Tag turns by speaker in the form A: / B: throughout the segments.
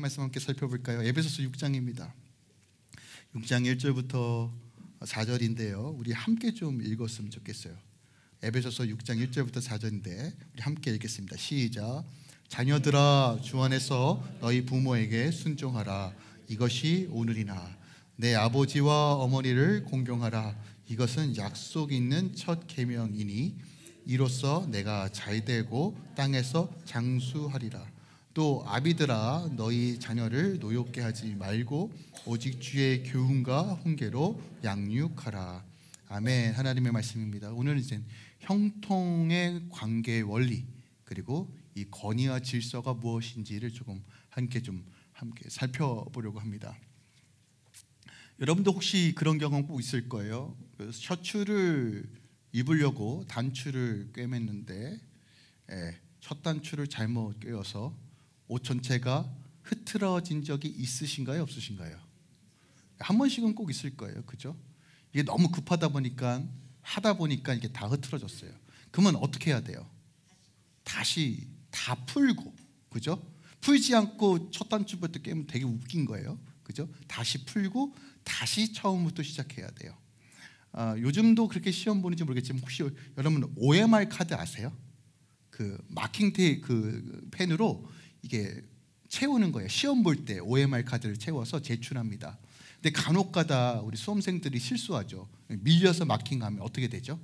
A: 말씀 함께 살펴볼까요? 에베소서 6장입니다. 6장 1절부터 4절인데요. 우리 함께 좀 읽었으면 좋겠어요. 에베소서 6장 1절부터 4절인데 우리 함께 읽겠습니다. 시작. 자녀들아, 주 안에서 너희 부모에게 순종하라. 이것이 오늘이나 내 아버지와 어머니를 공경하라. 이것은 약속 있는 첫 계명이니 이로써 내가 잘되고 땅에서 장수하리라. 또 아비들아, 너희 자녀를 노엽게 하지 말고 오직 주의 교훈과 훈계로 양육하라. 아멘. 하나님의 말씀입니다. 오늘은 이제 형통의 관계의 원리, 그리고 이 권위와 질서가 무엇인지를 조금 함께 살펴보려고 합니다. 여러분도 혹시 그런 경험 꼭 있을 거예요. 셔츠를 입으려고 단추를 꿰맸는데 첫 단추를 잘못 꿰어서 옷 전체가 흐트러진 적이 있으신가요, 없으신가요? 한 번씩은 꼭 있을 거예요, 그죠? 이게 너무 급하다 보니까 하다 보니까 이게 다 흐트러졌어요. 그러면 어떻게 해야 돼요? 다시 다 풀고, 그죠? 풀지 않고 첫 단추부터 깨면 되게 웃긴 거예요, 그죠? 다시 풀고 다시 처음부터 시작해야 돼요. 요즘도 그렇게 시험 보는지 모르겠지만 혹시 여러분 OMR 카드 아세요? 그 마킹 그 펜으로 이게 채우는 거예요. 시험 볼 때 OMR 카드를 채워서 제출합니다. 근데 간혹가다 우리 수험생들이 실수하죠. 밀려서 마킹하면 어떻게 되죠?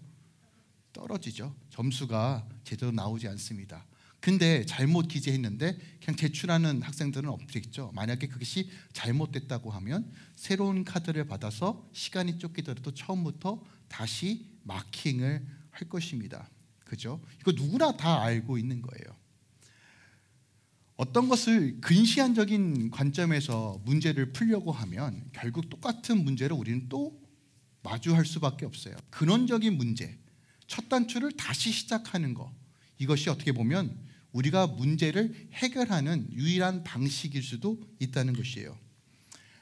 A: 떨어지죠. 점수가 제대로 나오지 않습니다. 근데 잘못 기재했는데 그냥 제출하는 학생들은 없겠죠. 만약에 그것이 잘못됐다고 하면 새로운 카드를 받아서 시간이 쫓기더라도 처음부터 다시 마킹을 할 것입니다. 그죠? 이거 누구나 다 알고 있는 거예요. 어떤 것을 근시안적인 관점에서 문제를 풀려고 하면 결국 똑같은 문제를 우리는 또 마주할 수밖에 없어요. 근원적인 문제, 첫 단추를 다시 시작하는 거, 이것이 어떻게 보면 우리가 문제를 해결하는 유일한 방식일 수도 있다는 것이에요.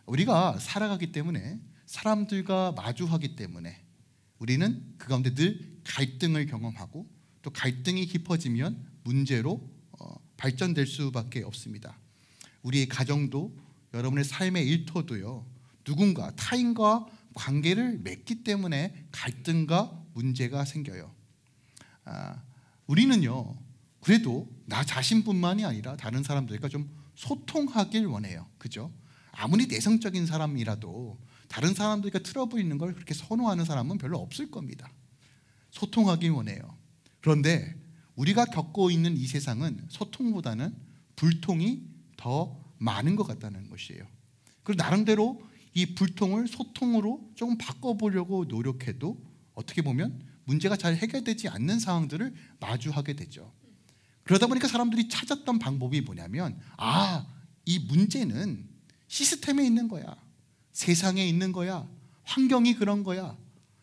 A: 우리가 살아가기 때문에, 사람들과 마주하기 때문에 우리는 그 가운데 늘 갈등을 경험하고, 또 갈등이 깊어지면 문제로 발전될 수밖에 없습니다. 우리의 가정도, 여러분의 삶의 일터도요, 누군가 타인과 관계를 맺기 때문에 갈등과 문제가 생겨요. 우리는요, 그래도 나 자신뿐만이 아니라 다른 사람들과 좀 소통하길 원해요. 그죠? 아무리 내성적인 사람이라도 다른 사람들과 트러블 있는 걸 그렇게 선호하는 사람은 별로 없을 겁니다. 소통하길 원해요. 그런데 우리가 겪고 있는 이 세상은 소통보다는 불통이 더 많은 것 같다는 것이에요. 그리고 나름대로 이 불통을 소통으로 조금 바꿔보려고 노력해도 어떻게 보면 문제가 잘 해결되지 않는 상황들을 마주하게 되죠. 그러다 보니까 사람들이 찾았던 방법이 뭐냐면, 이 문제는 시스템에 있는 거야, 세상에 있는 거야, 환경이 그런 거야,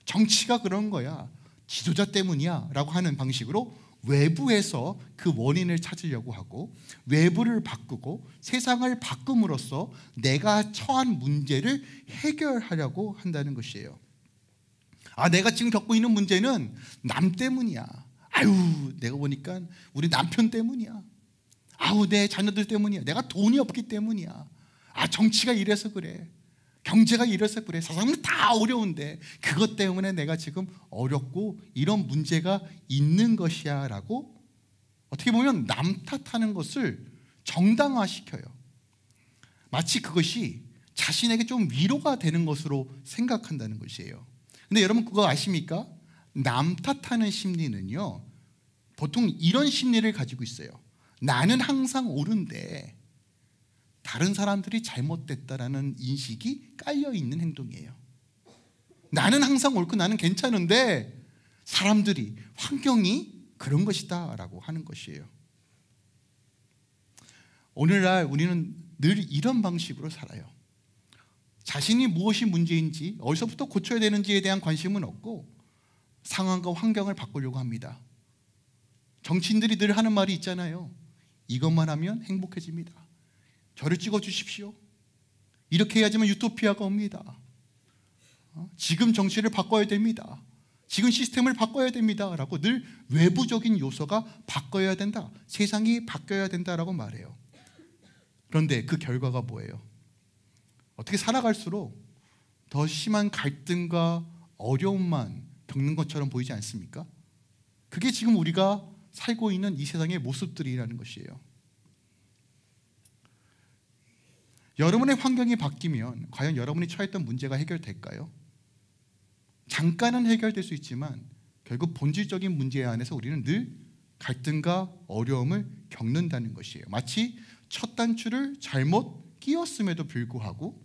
A: 정치가 그런 거야, 지도자 때문이야 라고 하는 방식으로 외부에서 그 원인을 찾으려고 하고, 외부를 바꾸고 세상을 바꿈으로써 내가 처한 문제를 해결하려고 한다는 것이에요. 내가 지금 겪고 있는 문제는 남 때문이야. 내가 보니까 우리 남편 때문이야. 내 자녀들 때문이야. 내가 돈이 없기 때문이야. 정치가 이래서 그래. 경제가 이래서 그래. 세상은 다 어려운데 그것 때문에 내가 지금 어렵고 이런 문제가 있는 것이야 라고 어떻게 보면 남 탓하는 것을 정당화시켜요. 마치 그것이 자신에게 좀 위로가 되는 것으로 생각한다는 것이에요. 근데 여러분 그거 아십니까? 남 탓하는 심리는요, 보통 이런 심리를 가지고 있어요. 나는 항상 옳은데 다른 사람들이 잘못됐다라는 인식이 깔려있는 행동이에요. 나는 항상 옳고 나는 괜찮은데 사람들이, 환경이 그런 것이다 라고 하는 것이에요. 오늘날 우리는 늘 이런 방식으로 살아요. 자신이 무엇이 문제인지, 어디서부터 고쳐야 되는지에 대한 관심은 없고 상황과 환경을 바꾸려고 합니다. 정치인들이 늘 하는 말이 있잖아요. 이것만 하면 행복해집니다. 저를 찍어주십시오. 이렇게 해야지만 유토피아가 옵니다. 지금 정치를 바꿔야 됩니다. 지금 시스템을 바꿔야 됩니다 라고 늘 외부적인 요소가 바꿔야 된다, 세상이 바뀌어야 된다라고 말해요. 그런데 그 결과가 뭐예요? 어떻게 살아갈수록 더 심한 갈등과 어려움만 겪는 것처럼 보이지 않습니까? 그게 지금 우리가 살고 있는 이 세상의 모습들이라는 것이에요. 여러분의 환경이 바뀌면 과연 여러분이 처했던 문제가 해결될까요? 잠깐은 해결될 수 있지만 결국 본질적인 문제 안에서 우리는 늘 갈등과 어려움을 겪는다는 것이에요. 마치 첫 단추를 잘못 끼웠음에도 불구하고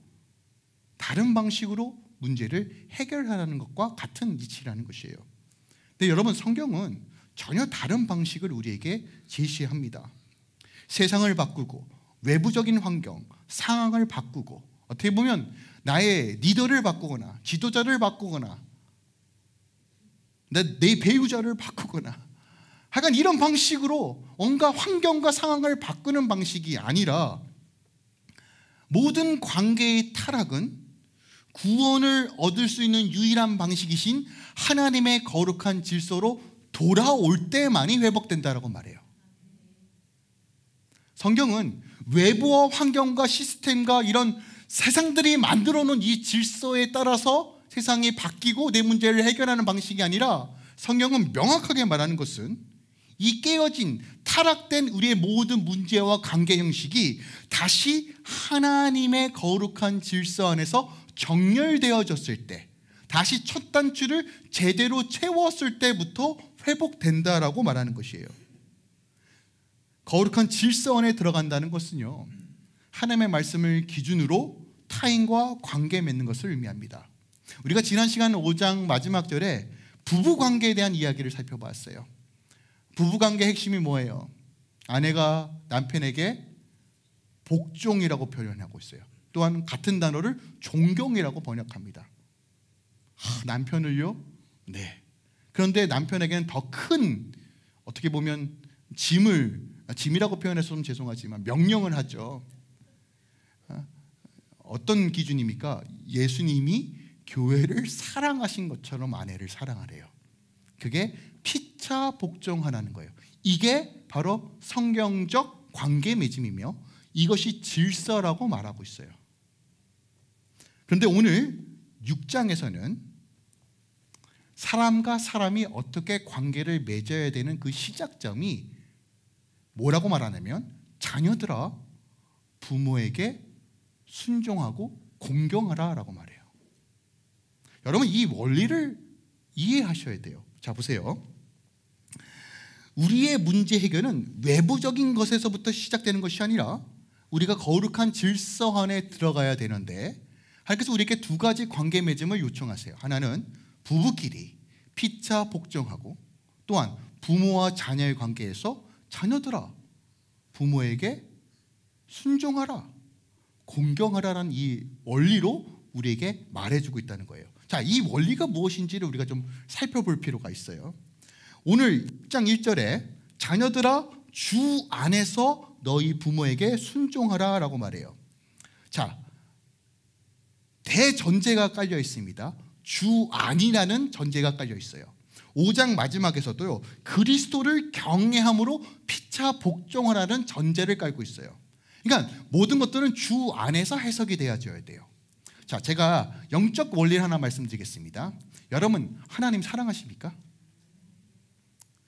A: 다른 방식으로 문제를 해결하라는 것과 같은 이치라는 것이에요. 근데 여러분, 성경은 전혀 다른 방식을 우리에게 제시합니다. 세상을 바꾸고 외부적인 환경, 상황을 바꾸고 어떻게 보면 나의 리더를 바꾸거나 지도자를 바꾸거나 내 배우자를 바꾸거나 하여간 이런 방식으로 온갖 환경과 상황을 바꾸는 방식이 아니라 모든 관계의 타락은 구원을 얻을 수 있는 유일한 방식이신 하나님의 거룩한 질서로 돌아올 때만이 회복된다라고 말해요. 성경은 외부와 환경과 시스템과 이런 세상들이 만들어 놓은 이 질서에 따라서 세상이 바뀌고 내 문제를 해결하는 방식이 아니라 성경은 명확하게 말하는 것은 이 깨어진 타락된 우리의 모든 문제와 관계 형식이 다시 하나님의 거룩한 질서 안에서 정렬되어졌을 때, 다시 첫 단추를 제대로 채웠을 때부터 회복된다라고 말하는 것이에요. 거룩한 질서 안에 들어간다는 것은요, 하나님의 말씀을 기준으로 타인과 관계 맺는 것을 의미합니다. 우리가 지난 시간 5장 마지막 절에 부부관계에 대한 이야기를 살펴봤어요. 부부관계의 핵심이 뭐예요? 아내가 남편에게 복종이라고 표현하고 있어요. 또한 같은 단어를 존경이라고 번역합니다. 남편을요? 네. 그런데 남편에게는 더 큰, 어떻게 보면 짐이라고 표현해서 좀 죄송하지만 명령을 하죠. 어떤 기준입니까? 예수님이 교회를 사랑하신 것처럼 아내를 사랑하래요. 그게 피차 복종하라는 거예요. 이게 바로 성경적 관계 맺음이며 이것이 질서라고 말하고 있어요. 그런데 오늘 6장에서는 사람과 사람이 어떻게 관계를 맺어야 되는 그 시작점이 뭐라고 말하냐면, 자녀들아 부모에게 순종하고 공경하라 라고 말해요. 여러분, 이 원리를 이해하셔야 돼요. 자, 보세요. 우리의 문제 해결은 외부적인 것에서부터 시작되는 것이 아니라 우리가 거룩한 질서 안에 들어가야 되는데, 하나님께서 우리에게 두 가지 관계 맺음을 요청하세요. 하나는 부부끼리 피차 복종하고, 또한 부모와 자녀의 관계에서 자녀들아 부모에게 순종하라, 공경하라라는 이 원리로 우리에게 말해주고 있다는 거예요. 자, 이 원리가 무엇인지를 우리가 좀 살펴볼 필요가 있어요. 오늘 6장 1절에 자녀들아 주 안에서 너희 부모에게 순종하라 라고 말해요. 자, 대전제가 깔려 있습니다. 주 안이라는 전제가 깔려 있어요. 5장 마지막에서도요, 그리스도를 경외함으로 피차 복종하라는 전제를 깔고 있어요. 그러니까 모든 것들은 주 안에서 해석이 되어져야 돼요. 자, 제가 영적 원리를 하나 말씀드리겠습니다. 여러분, 하나님 사랑하십니까?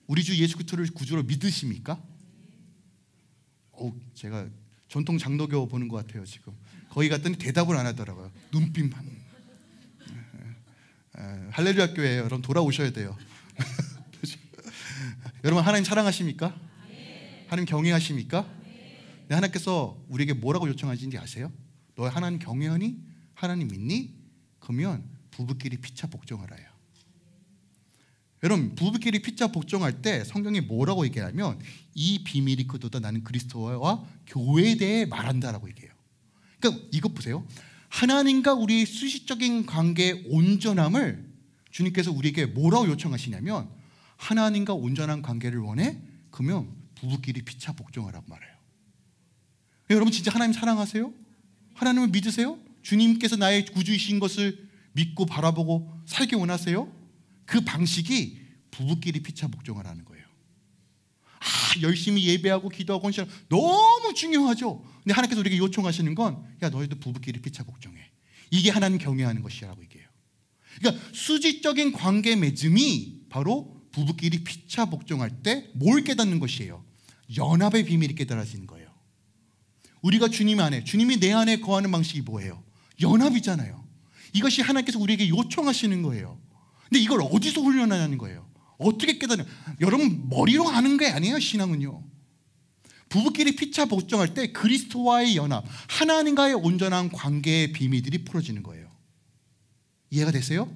A: 우리 주 예수 그리스도를 구주로 믿으십니까? 제가 전통 장로교 보는 것 같아요. 지금 거기 갔더니 대답을 안 하더라고요. 눈빛만. 할렐루야 교회에 여러분 돌아오셔야 돼요. 여러분, 하나님 사랑하십니까? 하나님 경외하십니까? 하나님께서 우리에게 뭐라고 요청하시는지 아세요? 너 하나님 경외하니? 하나님 믿니? 그러면 부부끼리 피차 복종하라요. 여러분, 부부끼리 피차 복종할 때 성경이 뭐라고 얘기하면, 이 비밀이 크도다 나는 그리스도와 교회에 대해 말한다라고 얘기해요. 그러니까 이것 보세요. 하나님과 우리의 수시적인 관계의 온전함을 주님께서 우리에게 뭐라고 요청하시냐면, 하나님과 온전한 관계를 원해? 그러면 부부끼리 피차 복종하라고 말해요. 여러분, 진짜 하나님 사랑하세요? 하나님을 믿으세요? 주님께서 나의 구주이신 것을 믿고 바라보고 살기 원하세요? 그 방식이 부부끼리 피차 복종하라는 거예요. 열심히 예배하고 기도하고 헌신하고 너무 중요하죠. 근데 하나님께서 우리에게 요청하시는 건 야, 너희도 부부끼리 피차 복종해. 이게 하나님 경외하는 것이라고 얘기해요. 그러니까 수직적인 관계 맺음이 바로 부부끼리 피차 복종할 때 뭘 깨닫는 것이에요? 연합의 비밀이 깨달아지는 거예요. 우리가 주님 안에, 주님이 내 안에 거하는 방식이 뭐예요? 연합이잖아요. 이것이 하나님께서 우리에게 요청하시는 거예요. 근데 이걸 어디서 훈련하냐는 거예요. 어떻게 깨닫냐? 여러분 머리로 아는 게 아니에요. 신앙은요. 부부끼리 피차 복종할 때 그리스도와의 연합, 하나님과의 온전한 관계의 비밀들이 풀어지는 거예요. 이해가 되세요?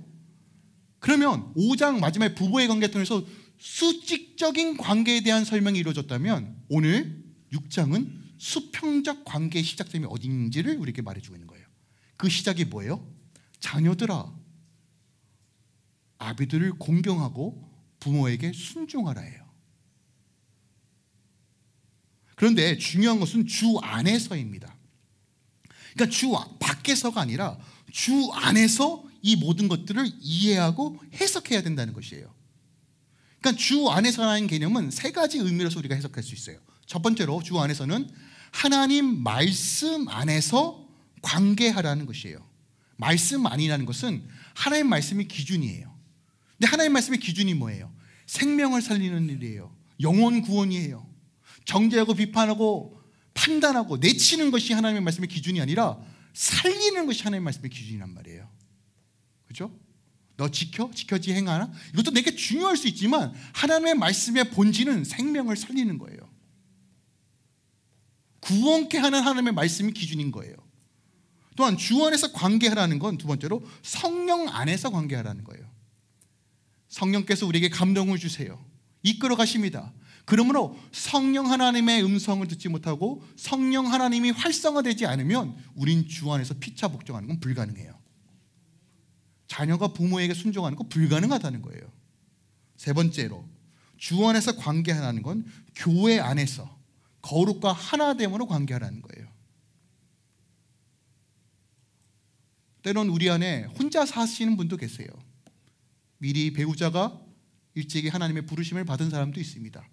A: 그러면 5장 마지막에 부부의 관계를 통해서 수직적인 관계에 대한 설명이 이루어졌다면 오늘 6장은 수평적 관계의 시작점이 어딘지를 우리에게 말해주고 있는 거예요. 그 시작이 뭐예요? 자녀들아, 아비들을 공경하고 부모에게 순종하라예요. 그런데 중요한 것은 주 안에서입니다. 그러니까 주 밖에서가 아니라 주 안에서 이 모든 것들을 이해하고 해석해야 된다는 것이에요. 그러니까 주 안에서라는 개념은 세 가지 의미로서 우리가 해석할 수 있어요. 첫 번째로 주 안에서는 하나님 말씀 안에서 관계하라는 것이에요. 말씀 안이라는 것은 하나님 말씀이 기준이에요. 근데 하나님 말씀의 기준이 뭐예요? 생명을 살리는 일이에요. 영혼 구원이에요. 정죄하고 비판하고 판단하고 내치는 것이 하나님의 말씀의 기준이 아니라 살리는 것이 하나님의 말씀의 기준이란 말이에요. 그렇죠? 너 지켜지 행하나? 이것도 내게 중요할 수 있지만 하나님의 말씀의 본질은 생명을 살리는 거예요. 구원케 하는 하나님의 말씀이 기준인 거예요. 또한 주 안에서 관계하라는 건 두 번째로 성령 안에서 관계하라는 거예요. 성령께서 우리에게 감동을 주세요. 이끌어 가십니다. 그러므로 성령 하나님의 음성을 듣지 못하고 성령 하나님이 활성화되지 않으면 우린 주 안에서 피차 복종하는 건 불가능해요. 자녀가 부모에게 순종하는 건 불가능하다는 거예요. 세 번째로 주 안에서 관계하라는 건 교회 안에서 거룩과 하나됨으로 관계하라는 거예요. 때론 우리 안에 혼자 사시는 분도 계세요. 미리 배우자가 일찍이 하나님의 부르심을 받은 사람도 있습니다.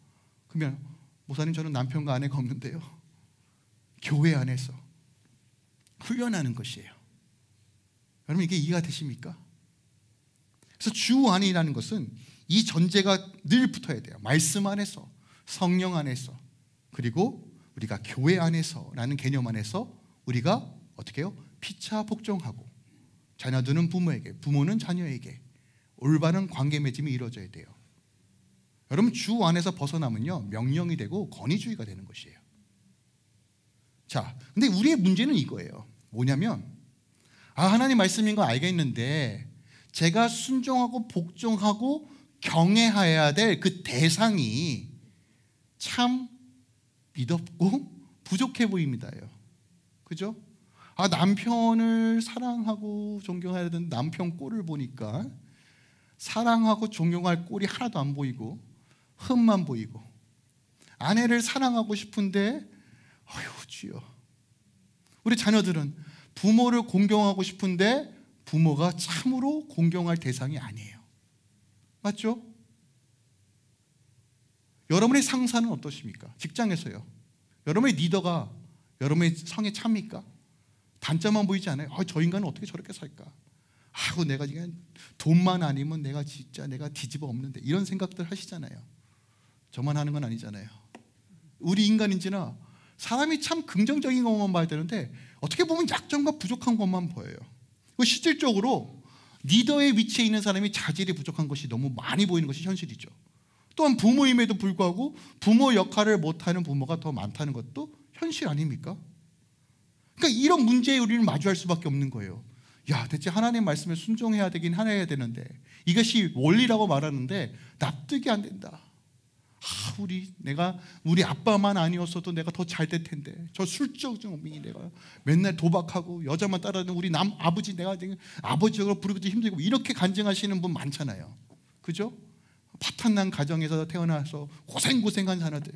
A: 그러면 목사님 저는 남편과 아내가 없는데요. 교회 안에서 훈련하는 것이에요. 여러분 이게 이해가 되십니까? 그래서 주 안이라는 것은 이 전제가 늘 붙어야 돼요. 말씀 안에서, 성령 안에서, 그리고 우리가 교회 안에서라는 개념 안에서 우리가 어떻게 해요? 피차 복종하고 자녀들은 부모에게, 부모는 자녀에게 올바른 관계 맺음이 이루어져야 돼요. 여러분 주 안에서 벗어나면요 명령이 되고 권위주의가 되는 것이에요. 자, 근데 우리의 문제는 이거예요. 뭐냐면 하나님 말씀인 거 알겠는데 제가 순종하고 복종하고 경외해야 될 그 대상이 참 미덥고 부족해 보입니다요. 그죠? 남편을 사랑하고 존경해야 되는 남편 꼴을 보니까 사랑하고 존경할 꼴이 하나도 안 보이고 흠만 보이고, 아내를 사랑하고 싶은데 어휴 주여, 우리 자녀들은 부모를 공경하고 싶은데 부모가 참으로 공경할 대상이 아니에요. 맞죠? 여러분의 상사는 어떠십니까? 직장에서요. 여러분의 리더가 여러분의 성에 찹니까? 단점만 보이지 않아요? 저 인간은 어떻게 저렇게 살까? 내가 지금 돈만 아니면 내가 진짜 내가 뒤집어 엎는데, 이런 생각들 하시잖아요. 저만 하는 건 아니잖아요. 우리 인간인지나 사람이 참 긍정적인 것만 봐야 되는데 어떻게 보면 약점과 부족한 것만 보여요. 실질적으로 리더의 위치에 있는 사람이 자질이 부족한 것이 너무 많이 보이는 것이 현실이죠. 또한 부모임에도 불구하고 부모 역할을 못하는 부모가 더 많다는 것도 현실 아닙니까? 그러니까 이런 문제에 우리는 마주할 수밖에 없는 거예요. 대체 하나님 말씀에 순종해야 되긴 해야 되는데 이것이 원리라고 말하는데 납득이 안 된다. 우리 아빠만 아니었어도 내가 더 잘 될 텐데, 저 술정증이 내가 맨날 도박하고 여자만 따라다니는 우리 아버지 내가 아버지로 부르기도 힘들고, 이렇게 간증하시는 분 많잖아요. 그죠? 파탄난 가정에서 태어나서 고생한 자녀들,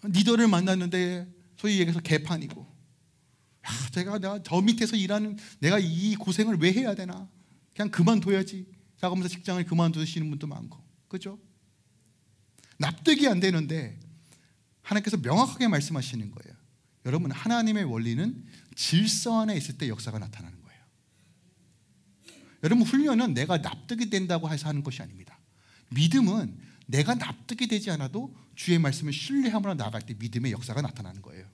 A: 리더를 만났는데 소위 얘기해서 개판이고, 내가 저 밑에서 일하는 내가 이 고생을 왜 해야 되나, 그냥 그만둬야지 라고 하면서 직장을 그만두시는 분도 많고, 그죠? 납득이 안 되는데 하나님께서 명확하게 말씀하시는 거예요. 여러분, 하나님의 원리는 질서 안에 있을 때 역사가 나타나는 거예요. 여러분, 훈련은 내가 납득이 된다고 해서 하는 것이 아닙니다. 믿음은 내가 납득이 되지 않아도 주의 말씀을 신뢰함으로 나아갈 때 믿음의 역사가 나타나는 거예요.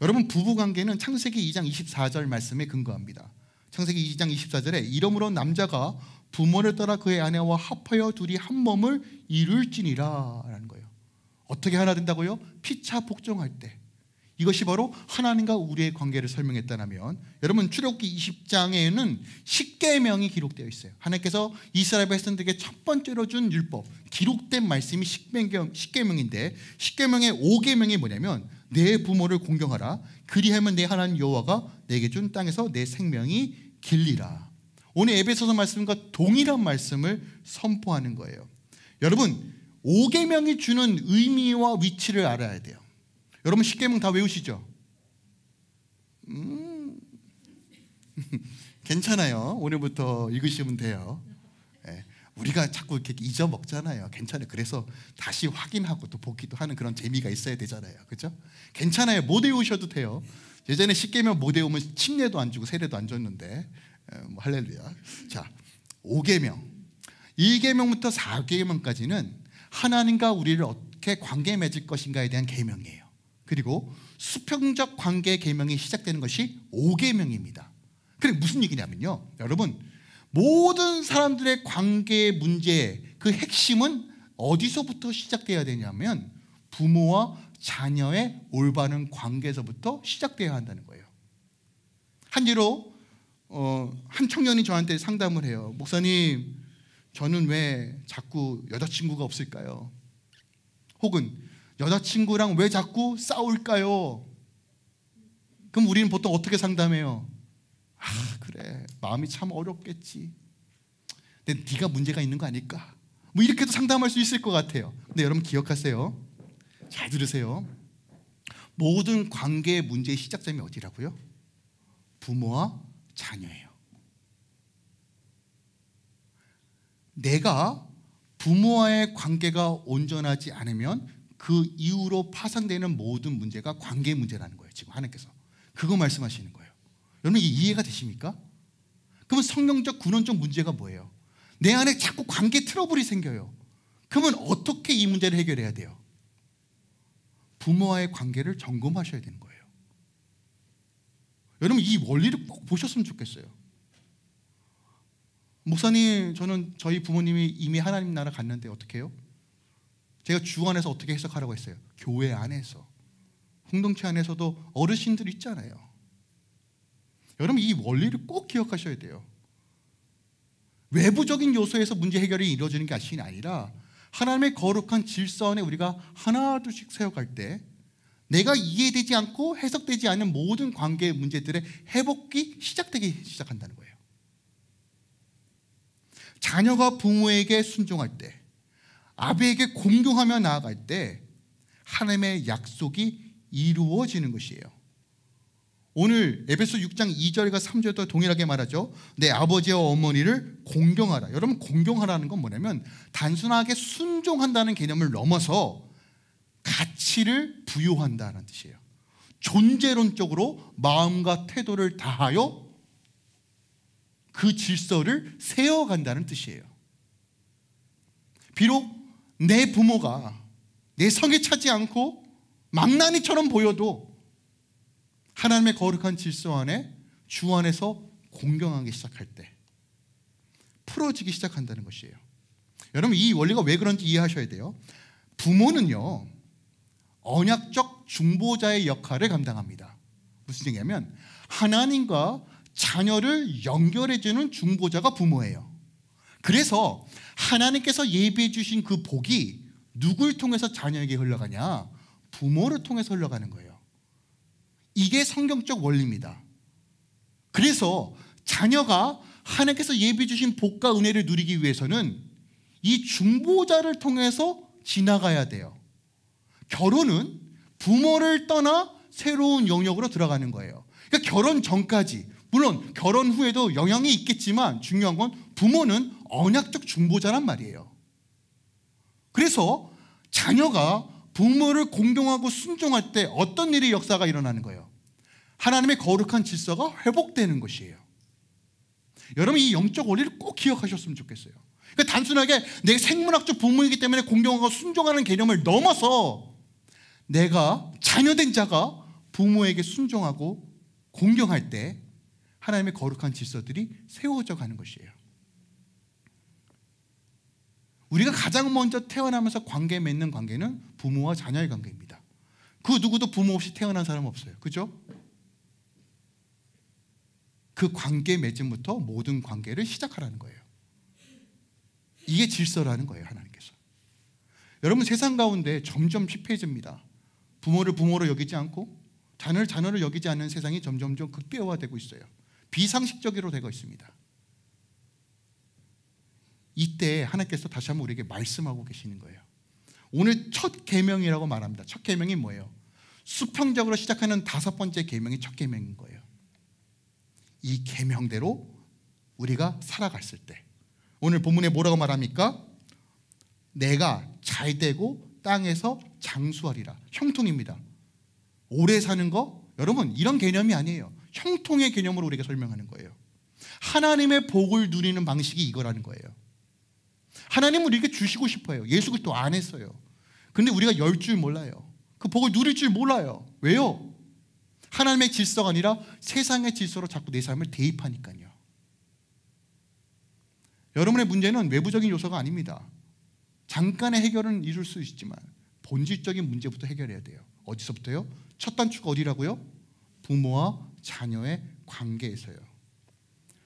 A: 여러분, 부부관계는 창세기 2장 24절 말씀에 근거합니다. 창세기 2장 24절에 이러므로 남자가 부모를 따라 그의 아내와 합하여 둘이 한 몸을 이룰지니라 라는 거예요. 어떻게 하나 된다고요? 피차 복종할 때. 이것이 바로 하나님과 우리의 관계를 설명했다면, 여러분, 출애굽기 20장에는 십계명이 기록되어 있어요. 하나님께서 이스라엘 백성들에게 첫 번째로 준 율법, 기록된 말씀이 십계명인데, 십계명의 5계명이 뭐냐면 내 부모를 공경하라, 그리하면 내 하나님 여호와가 내게 준 땅에서 내 생명이 길리라. 오늘 에베소서 말씀과 동일한 말씀을 선포하는 거예요. 여러분, 5계명이 주는 의미와 위치를 알아야 돼요. 여러분, 10계명 다 외우시죠? 괜찮아요. 오늘부터 읽으시면 돼요. 네. 우리가 자꾸 이렇게 잊어먹잖아요. 괜찮아요. 그래서 다시 확인하고 또 보기도 하는 그런 재미가 있어야 되잖아요. 그렇죠? 괜찮아요. 못 외우셔도 돼요. 예전에 10계명 못 외우면 침례도 안 주고 세례도 안 줬는데, 할렐루야. 자, 5계명, 1계명부터 4계명까지는 하나님과 우리를 어떻게 관계 맺을 것인가에 대한 계명이에요. 그리고 수평적 관계 계명이 시작되는 것이 5계명입니다. 그게 무슨 얘기냐면요, 여러분, 모든 사람들의 관계 문제 그 핵심은 어디서부터 시작돼야 되냐면 부모와 자녀의 올바른 관계에서부터 시작돼야 한다는 거예요. 한 예로 한 청년이 저한테 상담을 해요. 목사님, 저는 왜 자꾸 여자친구가 없을까요? 혹은 여자친구랑 왜 자꾸 싸울까요? 그럼 우리는 보통 어떻게 상담해요? 그래, 마음이 참 어렵겠지. 근데 네가 문제가 있는 거 아닐까? 뭐 이렇게도 상담할 수 있을 것 같아요. 근데 여러분 기억하세요. 잘 들으세요. 모든 관계의 문제의 시작점이 어디라고요? 부모와 자녀예요. 내가 부모와의 관계가 온전하지 않으면 그 이후로 파생되는 모든 문제가 관계 문제라는 거예요. 지금 하나님께서 그거 말씀하시는 거예요. 여러분, 이게 이해가 되십니까? 그러면 성경적 근원적 문제가 뭐예요? 내 안에 자꾸 관계 트러블이 생겨요. 그러면 어떻게 이 문제를 해결해야 돼요? 부모와의 관계를 점검하셔야 되는 거예요. 여러분, 이 원리를 꼭 보셨으면 좋겠어요. 목사님, 저는 저희 부모님이 이미 하나님 나라 갔는데 어떻게 해요? 제가 주 안에서 어떻게 해석하라고 했어요? 교회 안에서, 공동체 안에서도 어르신들 있잖아요. 여러분, 이 원리를 꼭 기억하셔야 돼요. 외부적인 요소에서 문제 해결이 이루어지는 것이 아니라 하나님의 거룩한 질서 안에 우리가 하나둘씩 세워갈 때 내가 이해되지 않고 해석되지 않는 모든 관계 문제들의 회복이 시작되기 시작한다는 거예요. 자녀가 부모에게 순종할 때, 아버지에게 공경하며 나아갈 때 하나님의 약속이 이루어지는 것이에요. 오늘 에베소 6장 2절과 3절도 동일하게 말하죠. 내 아버지와 어머니를 공경하라. 여러분, 공경하라는 건 뭐냐면 단순하게 순종한다는 개념을 넘어서 가치를 부여한다는 뜻이에요. 존재론적으로 마음과 태도를 다하여 그 질서를 세워간다는 뜻이에요. 비록 내 부모가 내 성에 차지 않고 망나니처럼 보여도 하나님의 거룩한 질서 안에 주 안에서 공경하기 시작할 때 풀어지기 시작한다는 것이에요. 여러분, 이 원리가 왜 그런지 이해하셔야 돼요. 부모는요, 언약적 중보자의 역할을 감당합니다. 무슨 얘기냐면 하나님과 자녀를 연결해주는 중보자가 부모예요. 그래서 하나님께서 예비해 주신 그 복이 누굴 통해서 자녀에게 흘러가냐? 부모를 통해서 흘러가는 거예요. 이게 성경적 원리입니다. 그래서 자녀가 하나님께서 예비해 주신 복과 은혜를 누리기 위해서는 이 중보자를 통해서 지나가야 돼요. 결혼은 부모를 떠나 새로운 영역으로 들어가는 거예요. 그러니까 결혼 전까지, 물론 결혼 후에도 영향이 있겠지만 중요한 건 부모는 언약적 중보자란 말이에요. 그래서 자녀가 부모를 공경하고 순종할 때 어떤 일의 역사가 일어나는 거예요? 하나님의 거룩한 질서가 회복되는 것이에요. 여러분, 이 영적 원리를 꼭 기억하셨으면 좋겠어요. 그러니까 단순하게 내 생물학적 부모이기 때문에 공경하고 순종하는 개념을 넘어서 내가 자녀된 자가 부모에게 순종하고 공경할 때 하나님의 거룩한 질서들이 세워져 가는 것이에요. 우리가 가장 먼저 태어나면서 관계 맺는 관계는 부모와 자녀의 관계입니다. 그 누구도 부모 없이 태어난 사람 없어요. 그죠? 그 관계 맺음부터 모든 관계를 시작하라는 거예요. 이게 질서라는 거예요, 하나님께서. 여러분, 세상 가운데 점점 피폐해집니다. 부모를 부모로 여기지 않고 자녀를 자녀로 여기지 않는 세상이 점점점 극대화되고 있어요. 비상식적으로 되고 있습니다. 이때 하나님께서 다시 한번 우리에게 말씀하고 계시는 거예요. 오늘 첫 계명이라고 말합니다. 첫 계명이 뭐예요? 수평적으로 시작하는 5번째 계명이 첫 계명인 거예요. 이 계명대로 우리가 살아갔을 때, 오늘 본문에 뭐라고 말합니까? 내가 잘되고 땅에서 장수하리라. 형통입니다. 오래 사는 거, 여러분, 이런 개념이 아니에요. 형통의 개념으로 우리가 설명하는 거예요. 하나님의 복을 누리는 방식이 이거라는 거예요. 하나님은 우리에게 주시고 싶어요. 예수 그리스도 안 했어요. 근데 우리가 열 줄 몰라요. 그 복을 누릴 줄 몰라요. 왜요? 하나님의 질서가 아니라 세상의 질서로 자꾸 내 삶을 대입하니까요. 여러분의 문제는 외부적인 요소가 아닙니다. 잠깐의 해결은 이룰 수 있지만 본질적인 문제부터 해결해야 돼요. 어디서부터요? 첫 단추가 어디라고요? 부모와 자녀의 관계에서요.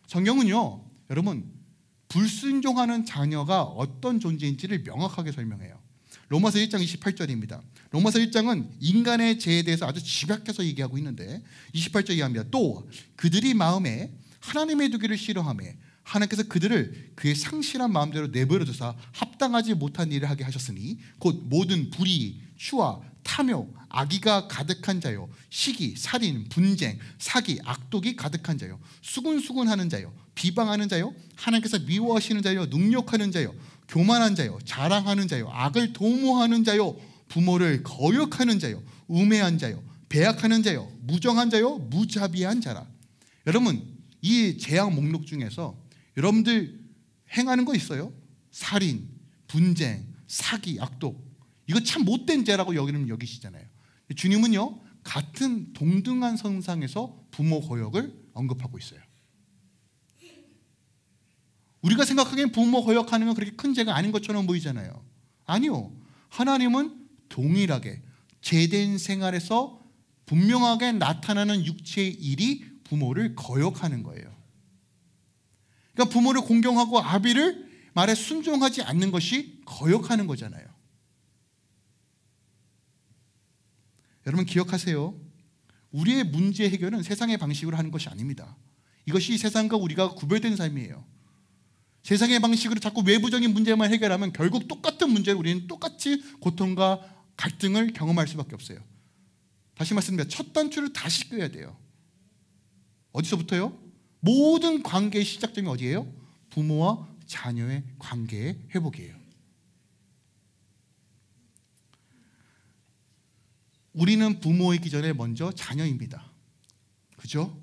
A: 성경은요, 여러분, 불순종하는 자녀가 어떤 존재인지를 명확하게 설명해요. 로마서 1장 28절입니다. 로마서 1장은 인간의 죄에 대해서 아주 집약해서 얘기하고 있는데 28절 이하입니다. 또 그들이 마음에 하나님의 두기를 싫어하며 하나님께서 그들을 그의 상실한 마음대로 내버려 두사 합당하지 못한 일을 하게 하셨으니 곧 모든 불의, 추와, 탐욕, 악의가 가득한 자요, 시기, 살인, 분쟁, 사기, 악독이 가득한 자요, 수군수군하는 자요, 비방하는 자요, 하나님께서 미워하시는 자요, 능욕하는 자요, 교만한 자요, 자랑하는 자요, 악을 도모하는 자요, 부모를 거역하는 자요, 우매한 자요, 배약하는 자요, 무정한 자요, 무자비한 자라. 여러분, 이 재앙 목록 중에서 여러분들 행하는 거 있어요? 살인, 분쟁, 사기, 악독, 이거 참 못된 죄라고 여기시잖아요. 주님은요, 같은 동등한 선상에서 부모 거역을 언급하고 있어요. 우리가 생각하기엔 부모 거역하는 건 그렇게 큰 죄가 아닌 것처럼 보이잖아요. 아니요, 하나님은 동일하게 죄된 생활에서 분명하게 나타나는 육체의 일이 부모를 거역하는 거예요. 그러니까 부모를 공경하고 아비를 말에 순종하지 않는 것이 거역하는 거잖아요. 여러분 기억하세요. 우리의 문제 해결은 세상의 방식으로 하는 것이 아닙니다. 이것이 세상과 우리가 구별된 삶이에요. 세상의 방식으로 자꾸 외부적인 문제만 해결하면 결국 똑같은 문제를 우리는 똑같이 고통과 갈등을 경험할 수밖에 없어요. 다시 말씀드립니다. 첫 단추를 다시 끄야 돼요. 어디서부터요? 모든 관계의 시작점이 어디예요? 부모와 자녀의 관계의 회복이에요. 우리는 부모이기 전에 먼저 자녀입니다. 그죠?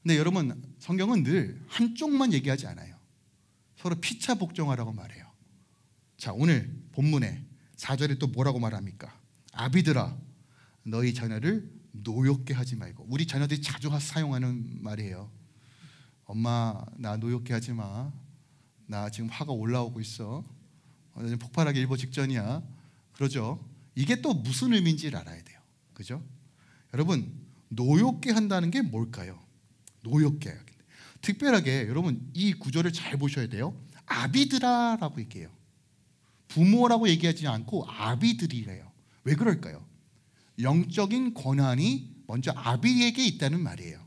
A: 근데 여러분, 성경은 늘 한쪽만 얘기하지 않아요. 서로 피차 복종하라고 말해요. 자, 오늘 본문에 4절에 또 뭐라고 말합니까? 아비들아, 너희 자녀를 노엽게 하지 말고. 우리 자녀들이 자주 사용하는 말이에요. 엄마, 나 노엽게 하지 마. 나 지금 화가 올라오고 있어. 폭발하기 일보 직전이야. 그러죠? 이게 또 무슨 의미인지를 알아야 돼요. 그죠? 여러분, 노엽게 한다는 게 뭘까요? 노엽게 해요. 특별하게 여러분 이 구절을 잘 보셔야 돼요. 아비들아라고 얘기해요. 부모라고 얘기하지 않고 아비들이래요. 왜 그럴까요? 영적인 권한이 먼저 아비에게 있다는 말이에요.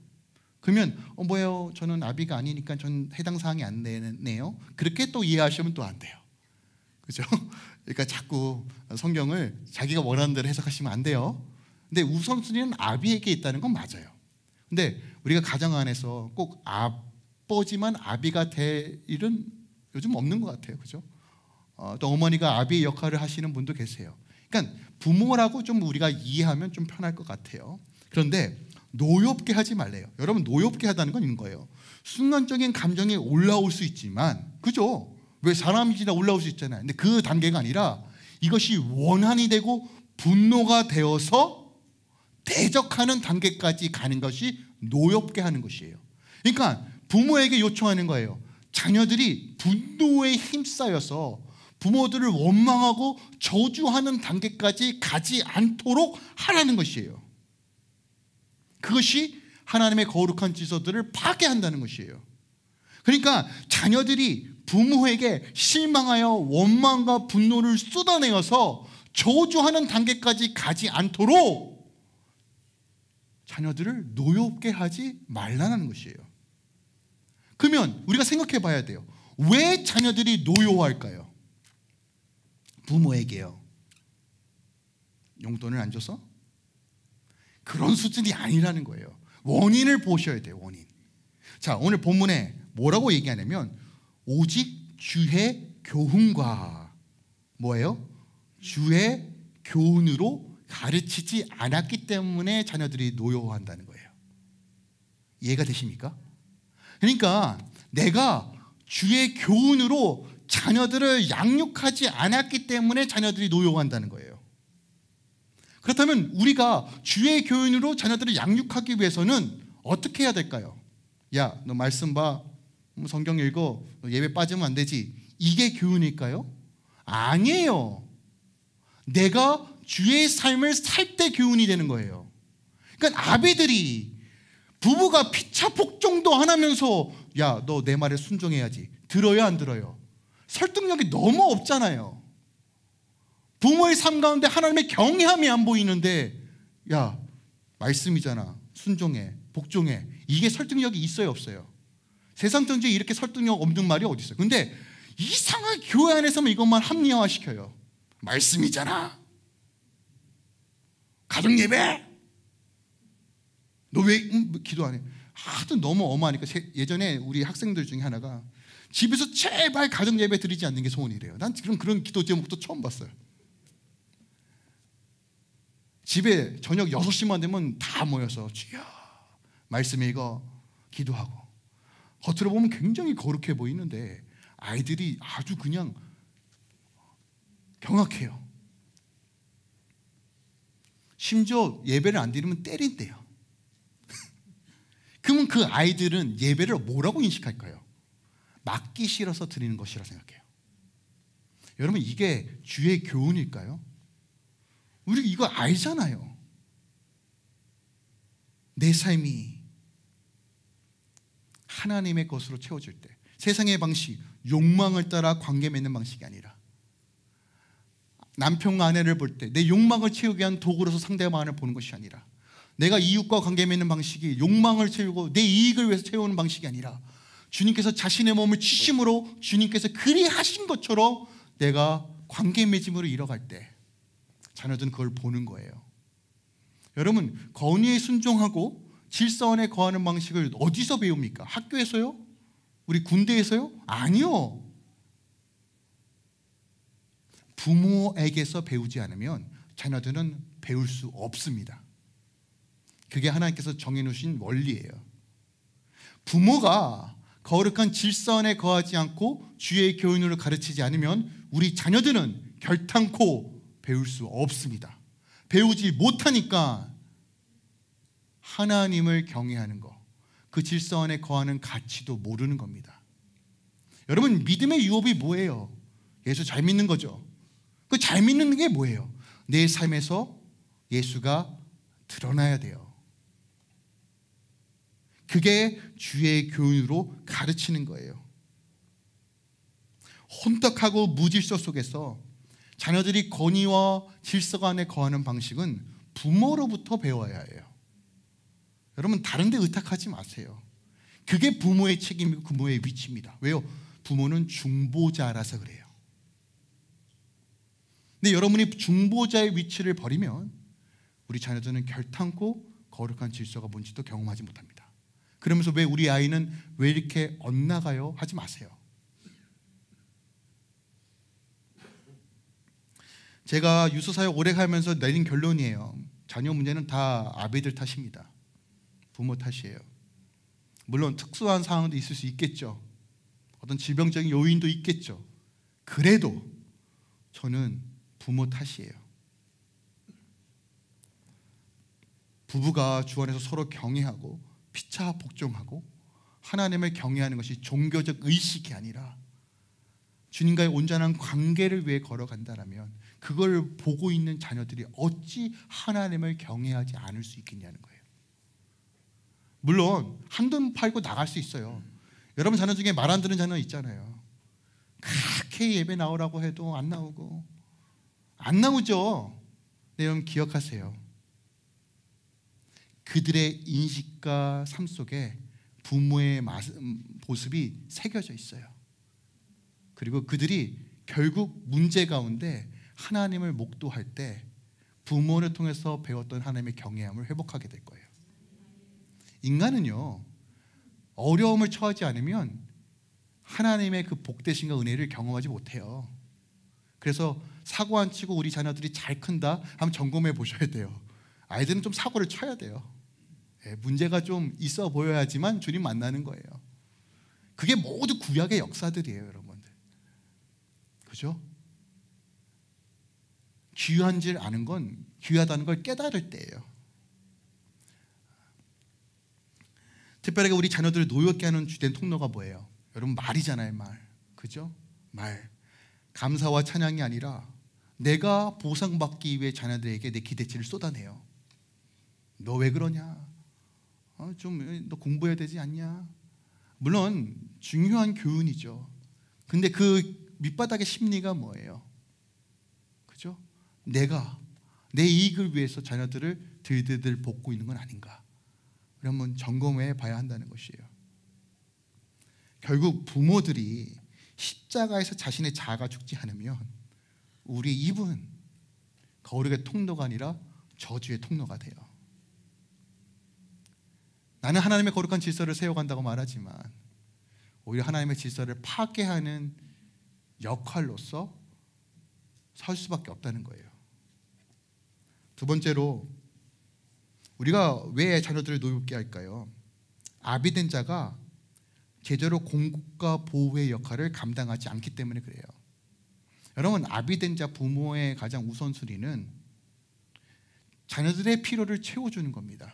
A: 그러면 뭐예요? 저는 아비가 아니니까 전 해당 사항이 안 되네요. 그렇게 또 이해하시면 또 안 돼요. 그죠? 그러니까 자꾸 성경을 자기가 원하는 대로 해석하시면 안 돼요. 근데 우선순위는 아비에게 있다는 건 맞아요. 근데 우리가 가정 안에서 꼭 아버지만 아비가 될 일은 요즘 없는 것 같아요. 그죠? 또 어머니가 아비의 역할을 하시는 분도 계세요. 그러니까 부모라고 좀 우리가 이해하면 좀 편할 것 같아요. 그런데 노엽게 하지 말래요. 여러분, 노엽게 하다는 건 이런 거예요. 순간적인 감정이 올라올 수 있지만, 그죠? 왜 사람이지나 올라올 수 있잖아요. 근데 그 단계가 아니라 이것이 원한이 되고 분노가 되어서 대적하는 단계까지 가는 것이 노엽게 하는 것이에요. 그러니까 부모에게 요청하는 거예요. 자녀들이 분노에 힘싸여서 부모들을 원망하고 저주하는 단계까지 가지 않도록 하라는 것이에요. 그것이 하나님의 거룩한 질서들을 파괴한다는 것이에요. 그러니까 자녀들이 부모에게 실망하여 원망과 분노를 쏟아내어서 저주하는 단계까지 가지 않도록 자녀들을 노엽게 하지 말라는 것이에요. 그러면 우리가 생각해 봐야 돼요. 왜 자녀들이 노여워할까요? 부모에게요. 용돈을 안 줘서? 그런 수준이 아니라는 거예요. 원인을 보셔야 돼요. 원인. 자, 오늘 본문에 뭐라고 얘기하냐면 오직 주의 교훈과 뭐예요? 주의 교훈으로 가르치지 않았기 때문에 자녀들이 노여워한다는 거예요. 이해가 되십니까? 그러니까 내가 주의 교훈으로 자녀들을 양육하지 않았기 때문에 자녀들이 노여워한다는 거예요. 그렇다면 우리가 주의 교훈으로 자녀들을 양육하기 위해서는 어떻게 해야 될까요? 야, 너 말씀 봐, 성경 읽어, 너 예배 빠지면 안 되지. 이게 교훈일까요? 아니에요. 내가 주의 삶을 살 때 교훈이 되는 거예요. 그러니까 아비들이 부부가 피차폭정도 안 하면서 야, 너 내 말에 순종해야지. 들어요, 안 들어요? 설득력이 너무 없잖아요. 부모의 삶 가운데 하나님의 경외함이 안 보이는데 야, 말씀이잖아. 순종해, 복종해. 이게 설득력이 있어요, 없어요? 세상 전체에 이렇게 설득력 없는 말이 어디 있어요? 근데 이상한 교회 안에서만 이것만 합리화시켜요. 말씀이잖아. 가정 예배. 너 왜 기도 안 해? 하도 너무 어마하니까. 예전에 우리 학생들 중에 하나가 집에서 제발 가정 예배 드리지 않는 게 소원이래요. 난 지금 그런 기도 제목도 처음 봤어요. 집에 저녁 6시만 되면 다 모여서 주여 말씀 읽어 기도하고, 겉으로 보면 굉장히 거룩해 보이는데 아이들이 아주 그냥 경악해요. 심지어 예배를 안 드리면 때린대요. 그러면 그 아이들은 예배를 뭐라고 인식할까요? 맡기 싫어서 드리는 것이라 생각해요. 여러분, 이게 주의 교훈일까요? 우리 이거 알잖아요. 내 삶이 하나님의 것으로 채워질 때, 세상의 방식, 욕망을 따라 관계 맺는 방식이 아니라 남편과 아내를 볼 때 내 욕망을 채우기 위한 도구로서 상대방을 보는 것이 아니라, 내가 이웃과 관계 맺는 방식이 욕망을 채우고 내 이익을 위해서 채우는 방식이 아니라 주님께서 자신의 몸을 치심으로 주님께서 그리 하신 것처럼 내가 관계 맺음으로 이뤄갈 때 자녀들은 그걸 보는 거예요. 여러분, 권위에 순종하고 질서 안에 거하는 방식을 어디서 배웁니까? 학교에서요? 우리 군대에서요? 아니요. 부모에게서 배우지 않으면 자녀들은 배울 수 없습니다. 그게 하나님께서 정해놓으신 원리예요. 부모가 거룩한 질서 안에 거하지 않고 주의 교훈으로 가르치지 않으면 우리 자녀들은 결탄코 배울 수 없습니다. 배우지 못하니까 하나님을 경외하는 것, 그 질서 안에 거하는 가치도 모르는 겁니다. 여러분, 믿음의 유업이 뭐예요? 예수 잘 믿는 거죠. 그 잘 믿는 게 뭐예요? 내 삶에서 예수가 드러나야 돼요. 그게 주의 교훈으로 가르치는 거예요. 혼탁하고 무질서 속에서 자녀들이 권위와 질서 안에 거하는 방식은 부모로부터 배워야 해요. 여러분, 다른 데 의탁하지 마세요. 그게 부모의 책임이고 부모의 위치입니다. 왜요? 부모는 중보자라서 그래요. 근데 여러분이 중보자의 위치를 버리면 우리 자녀들은 결탄코 거룩한 질서가 뭔지도 경험하지 못합니다. 그러면서 왜 우리 아이는 왜 이렇게 엇나가요? 하지 마세요. 제가 유수사역 오래 하면서 내린 결론이에요. 자녀 문제는 다 아비들 탓입니다. 부모 탓이에요. 물론 특수한 상황도 있을 수 있겠죠. 어떤 질병적인 요인도 있겠죠. 그래도 저는 부모 탓이에요. 부부가 주 안에서 서로 경외하고 피차 복종하고 하나님을 경외하는 것이 종교적 의식이 아니라 주님과의 온전한 관계를 위해 걸어간다면 그걸 보고 있는 자녀들이 어찌 하나님을 경외하지 않을 수 있겠냐는 거예요. 물론 한돈 팔고 나갈 수 있어요. 여러분 자녀 중에 말 안 듣는 자녀 있잖아요. 그렇게 예배 나오라고 해도 안 나오고 안 나오죠. 네, 여러분 기억하세요. 그들의 인식과 삶 속에 부모의 모습이 새겨져 있어요. 그리고 그들이 결국 문제 가운데 하나님을 목도할 때 부모를 통해서 배웠던 하나님의 경외함을 회복하게 될 거예요. 인간은요, 어려움을 처하지 않으면 하나님의 그 복되심과 은혜를 경험하지 못해요. 그래서 사고 안 치고 우리 자녀들이 잘 큰다 한번 점검해 보셔야 돼요. 아이들은 좀 사고를 쳐야 돼요. 문제가 좀 있어 보여야지만 주님 만나는 거예요. 그게 모두 구약의 역사들이에요, 여러분들. 그죠? 귀한 줄 아는 건 귀하다는 걸 깨달을 때예요. 특별하게 우리 자녀들을 노엽게 하는 주된 통로가 뭐예요? 여러분 말이잖아요, 말. 그죠? 말. 감사와 찬양이 아니라 내가 보상받기 위해 자녀들에게 내 기대치를 쏟아내요. 너 왜 그러냐? 너 공부해야 되지 않냐? 물론 중요한 교훈이죠. 근데 그 밑바닥의 심리가 뭐예요? 그죠? 내가 내 이익을 위해서 자녀들을 들들들 볶고 있는 건 아닌가? 한번 점검해 봐야 한다는 것이에요. 결국 부모들이 십자가에서 자신의 자아가 죽지 않으면 우리 입은 거룩의 통로가 아니라 저주의 통로가 돼요. 나는 하나님의 거룩한 질서를 세워간다고 말하지만 오히려 하나님의 질서를 파괴하는 역할로서 설 수밖에 없다는 거예요. 두 번째로 우리가 왜 자녀들을 노엽게 할까요? 아비된 자가 제대로 공급과 보호의 역할을 감당하지 않기 때문에 그래요. 여러분, 아비된 자 부모의 가장 우선순위는 자녀들의 필요를 채워주는 겁니다.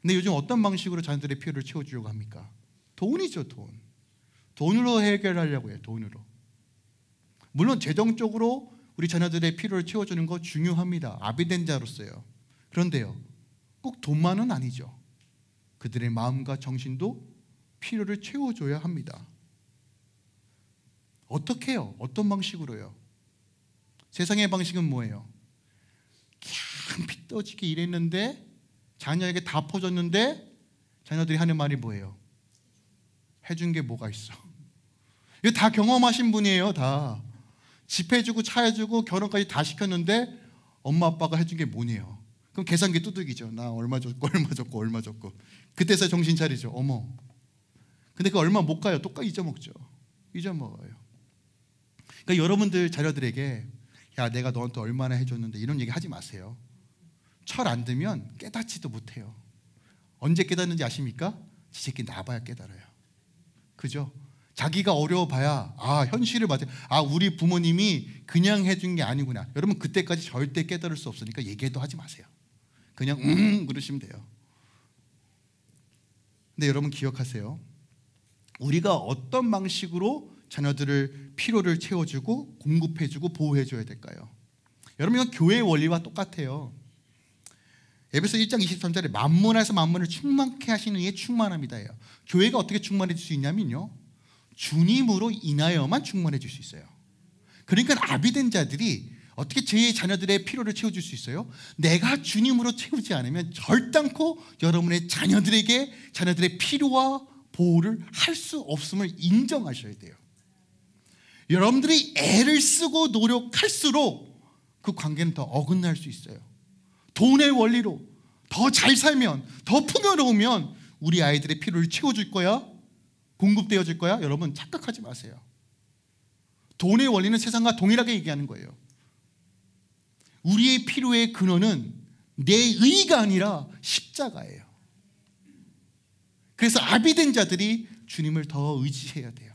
A: 근데 요즘 어떤 방식으로 자녀들의 필요를 채워주려고 합니까? 돈이죠, 돈. 돈으로 해결하려고 해요, 돈으로. 물론 재정적으로 우리 자녀들의 필요를 채워주는 거 중요합니다. 아비된 자로서요. 그런데요, 꼭 돈만은 아니죠. 그들의 마음과 정신도 필요를 채워줘야 합니다. 어떻게 해요? 어떤 방식으로요? 세상의 방식은 뭐예요? 그냥 피 떠지게 일했는데 자녀에게 다 퍼줬는데 자녀들이 하는 말이 뭐예요? 해준 게 뭐가 있어? 이거 다 경험하신 분이에요. 다 집 해주고 차 해주고 결혼까지 다 시켰는데 엄마 아빠가 해준 게 뭐네요? 그럼 계산기 두들기죠. 나 얼마 줬고 얼마 줬고 얼마 줬고. 그때서 정신 차리죠. 어머. 근데 그 얼마 못 가요. 똑같이 잊어먹죠. 잊어먹어요. 그러니까 여러분들 자녀들에게 야 내가 너한테 얼마나 해줬는데 이런 얘기 하지 마세요. 철 안 들면 깨닫지도 못해요. 언제 깨닫는지 아십니까? 지 새끼 나봐야 깨달아요. 그죠? 자기가 어려워봐야 현실을 맞아. 우리 부모님이 그냥 해준 게 아니구나. 여러분 그때까지 절대 깨달을 수 없으니까 얘기도 하지 마세요. 그냥 그러시면 돼요. 근데 여러분 기억하세요. 우리가 어떤 방식으로 자녀들을 필요를 채워주고 공급해주고 보호해줘야 될까요? 여러분 이건 교회의 원리와 똑같아요. 에베소 1장 23절에 만문에서 만문을 충만케 하시는 이의 충만함이다예요. 교회가 어떻게 충만해질 수 있냐면요, 주님으로 인하여만 충만해질 수 있어요. 그러니까 아비된 자들이 어떻게 제 자녀들의 필요를 채워줄 수 있어요? 내가 주님으로 채우지 않으면 절단코 여러분의 자녀들의 필요와 보호를 할 수 없음을 인정하셔야 돼요. 여러분들이 애를 쓰고 노력할수록 그 관계는 더 어긋날 수 있어요. 돈의 원리로 더 잘 살면, 더 풍요로우면 우리 아이들의 필요를 채워줄 거야? 공급되어 줄 거야? 여러분 착각하지 마세요. 돈의 원리는 세상과 동일하게 얘기하는 거예요. 우리의 필요의 근원은 내 의가 아니라 십자가예요. 그래서 아비된 자들이 주님을 더 의지해야 돼요.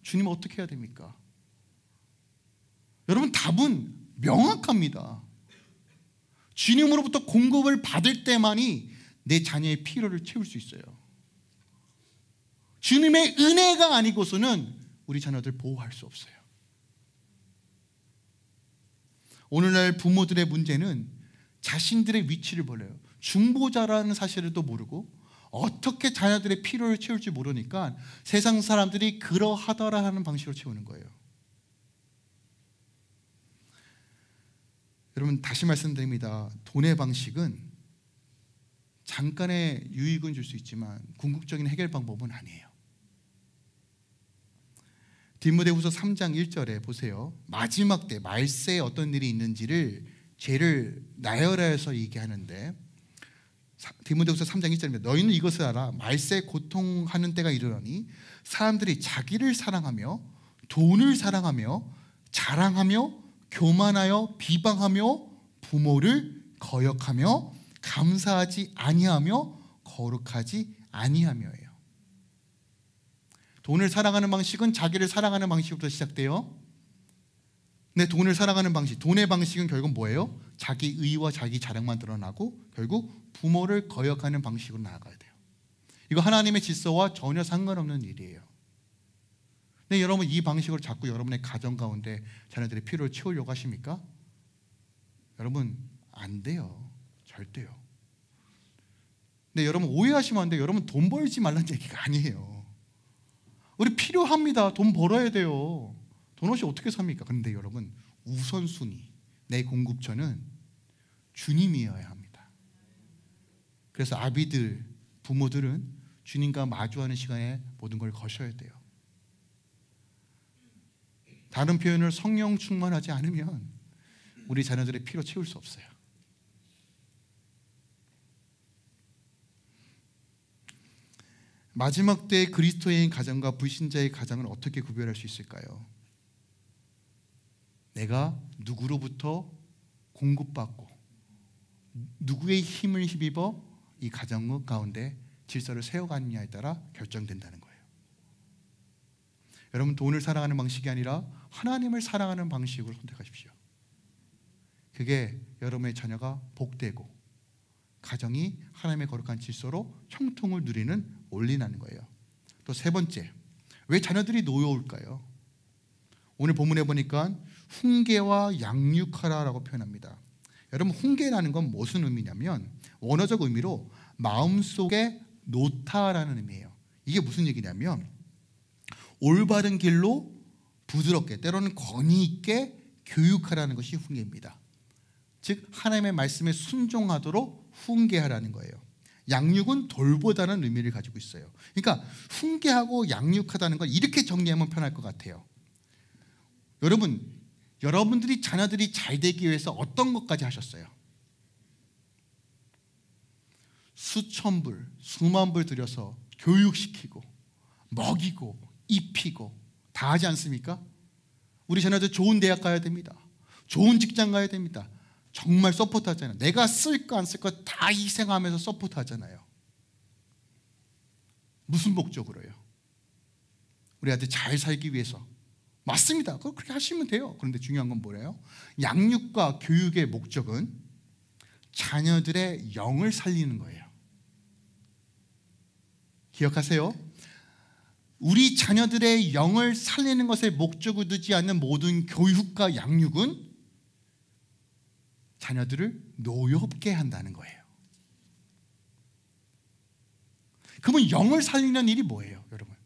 A: 주님 어떻게 해야 됩니까? 여러분, 답은 명확합니다. 주님으로부터 공급을 받을 때만이 내 자녀의 필요를 채울 수 있어요. 주님의 은혜가 아니고서는 우리 자녀들 보호할 수 없어요. 오늘날 부모들의 문제는 자신들의 위치를 몰라요. 중보자라는 사실을 또 모르고 어떻게 자녀들의 필요를 채울지 모르니까 세상 사람들이 그러하더라 하는 방식으로 채우는 거예요. 여러분, 다시 말씀드립니다. 돈의 방식은 잠깐의 유익은 줄 수 있지만 궁극적인 해결 방법은 아니에요. 디모데후서 3장 1절에 보세요. 마지막 때 말세에 어떤 일이 있는지를 죄를 나열하여서 얘기하는데, 디모데후서 3장 1절입니다. 너희는 이것을 알아. 말세에 고통하는 때가 이르러니 사람들이 자기를 사랑하며 돈을 사랑하며 자랑하며 교만하여 비방하며 부모를 거역하며 감사하지 아니하며 거룩하지 아니하며예요. 돈을 사랑하는 방식은 자기를 사랑하는 방식부터 시작돼요. 근데 돈을 사랑하는 방식, 돈의 방식은 결국 뭐예요? 자기 의와 자기 자랑만 드러나고 결국 부모를 거역하는 방식으로 나아가야 돼요. 이거 하나님의 질서와 전혀 상관없는 일이에요. 근데 여러분, 이 방식으로 자꾸 여러분의 가정 가운데 자녀들의 필요를 채우려고 하십니까? 여러분, 안 돼요. 절대요. 근데 여러분, 오해하시면 안 돼요. 여러분, 돈 벌지 말라는 얘기가 아니에요. 우리 필요합니다. 돈 벌어야 돼요. 돈 없이 어떻게 삽니까? 그런데 여러분, 우선순위, 내 공급처는 주님이어야 합니다. 그래서 아비들, 부모들은 주님과 마주하는 시간에 모든 걸 거셔야 돼요. 다른 표현을 성령 충만하지 않으면 우리 자녀들의 필요 채울 수 없어요. 마지막 때의 그리스도인 가정과 불신자의 가정을 어떻게 구별할 수 있을까요? 내가 누구로부터 공급받고 누구의 힘을 힘입어 이 가정 가운데 질서를 세워가느냐에 따라 결정된다는 거예요. 여러분, 돈을 사랑하는 방식이 아니라 하나님을 사랑하는 방식으로 선택하십시오. 그게 여러분의 자녀가 복되고 가정이 하나님의 거룩한 질서로 형통을 누리는 올인하는 거예요. 또 세 번째, 왜 자녀들이 노여울까요? 오늘 본문에 보니까 훈계와 양육하라라고 표현합니다. 여러분, 훈계라는 건 무슨 의미냐면 원어적 의미로 마음속에 놓다라는 의미예요. 이게 무슨 얘기냐면 올바른 길로 부드럽게, 때로는 권위 있게 교육하라는 것이 훈계입니다. 즉 하나님의 말씀에 순종하도록 훈계하라는 거예요. 양육은 돌보다는 의미를 가지고 있어요. 그러니까 훈계하고 양육하다는 걸 이렇게 정리하면 편할 것 같아요. 여러분들이 자녀들이 잘 되기 위해서 어떤 것까지 하셨어요? 수천 불, 수만 불 들여서 교육시키고 먹이고 입히고 다 하지 않습니까? 우리 자녀들 좋은 대학 가야 됩니다. 좋은 직장 가야 됩니다. 정말 서포트 하잖아요. 내가 쓸까 안 쓸까 다 희생하면서 서포트 하잖아요. 무슨 목적으로요? 우리 아들 잘 살기 위해서. 맞습니다. 그렇게 하시면 돼요. 그런데 중요한 건 뭐예요? 양육과 교육의 목적은 자녀들의 영을 살리는 거예요. 기억하세요? 우리 자녀들의 영을 살리는 것에 목적을 두지 않는 모든 교육과 양육은 자녀들을 노엽게 한다는 거예요. 그러면 영을 살리는 일이 뭐예요, 여러분?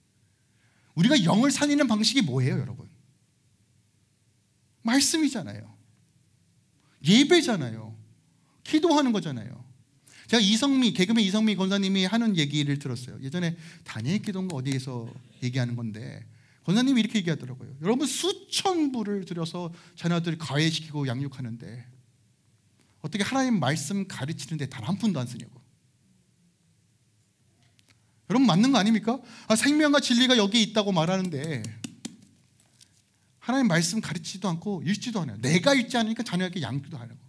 A: 우리가 영을 살리는 방식이 뭐예요, 여러분? 말씀이잖아요. 예배잖아요. 기도하는 거잖아요. 제가 개그맨 이성미 권사님이 하는 얘기를 들었어요. 예전에 다니엘 기도인가 어디에서 얘기하는 건데 권사님이 이렇게 얘기하더라고요. 여러분, 수천 불을 들여서 자녀들을 가해시키고 양육하는데 어떻게 하나님 말씀 가르치는데 단 한 푼도 안 쓰냐고. 여러분, 맞는 거 아닙니까? 생명과 진리가 여기에 있다고 말하는데 하나님 말씀 가르치지도 않고 읽지도 않아요. 내가 읽지 않으니까 자녀에게 양육도 하려고.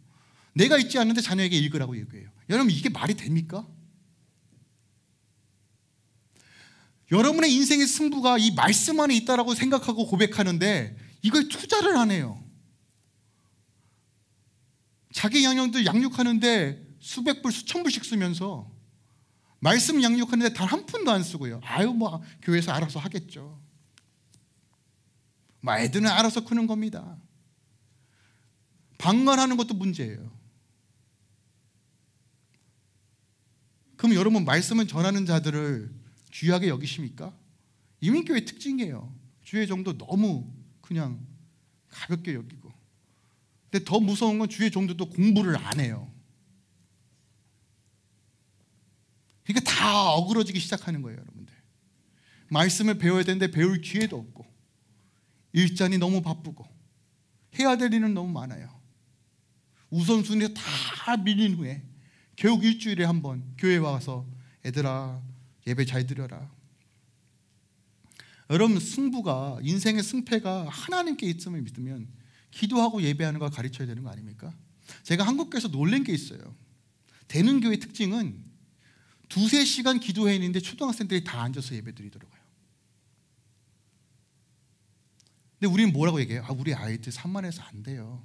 A: 내가 읽지 않는데 자녀에게 읽으라고 얘기해요. 여러분, 이게 말이 됩니까? 여러분의 인생의 승부가 이 말씀 안에 있다라고 생각하고 고백하는데 이걸 투자를 안 해요. 자기 양육들 양육하는데 수백 불, 수천 불씩 쓰면서 말씀 양육하는데 단 한 푼도 안 쓰고요. 아유, 뭐 교회에서 알아서 하겠죠. 뭐 애들은 알아서 크는 겁니다. 방관하는 것도 문제예요. 그럼 여러분, 말씀을 전하는 자들을 귀하게 여기십니까? 이민교회 특징이에요. 주의 종도 너무 그냥 가볍게 여기고. 근데 더 무서운 건 주의 종들도 공부를 안 해요. 그러니까 다 어그러지기 시작하는 거예요, 여러분들. 말씀을 배워야 되는데 배울 기회도 없고, 일자니 너무 바쁘고, 해야 될 일은 너무 많아요. 우선순위에 다 밀린 후에 겨우 일주일에 한 번 교회에 와서 애들아 예배 잘 드려라. 여러분, 승부가, 인생의 승패가 하나님께 있음을 믿으면 기도하고 예배하는 걸 가르쳐야 되는 거 아닙니까? 제가 한국교회에서 놀란 게 있어요. 되는 교회 특징은 2-3시간 기도회 있는데 초등학생들이 다 앉아서 예배 드리더라고요. 근데 우리는 뭐라고 얘기해요? 우리 아이들 산만해서 안 돼요.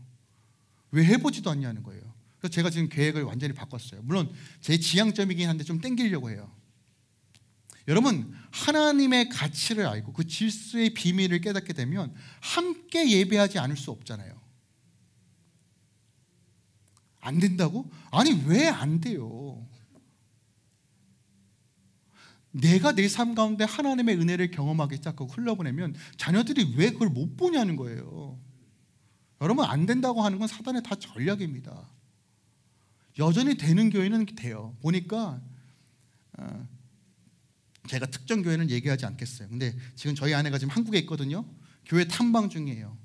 A: 왜 해보지도 않냐는 거예요. 그래서 제가 지금 계획을 완전히 바꿨어요. 물론 제 지향점이긴 한데 좀 땡기려고 해요. 여러분, 하나님의 가치를 알고 그 질서의 비밀을 깨닫게 되면 함께 예배하지 않을 수 없잖아요. 안 된다고? 아니, 왜 안 돼요? 내가 내 삶 가운데 하나님의 은혜를 경험하기 시작하고 흘러보내면 자녀들이 왜 그걸 못 보냐는 거예요. 여러분, 안 된다고 하는 건 사단의 다 전략입니다. 여전히 되는 교회는 돼요. 보니까 제가 특정 교회는 얘기하지 않겠어요. 근데 지금 저희 아내가 지금 한국에 있거든요. 교회 탐방 중이에요.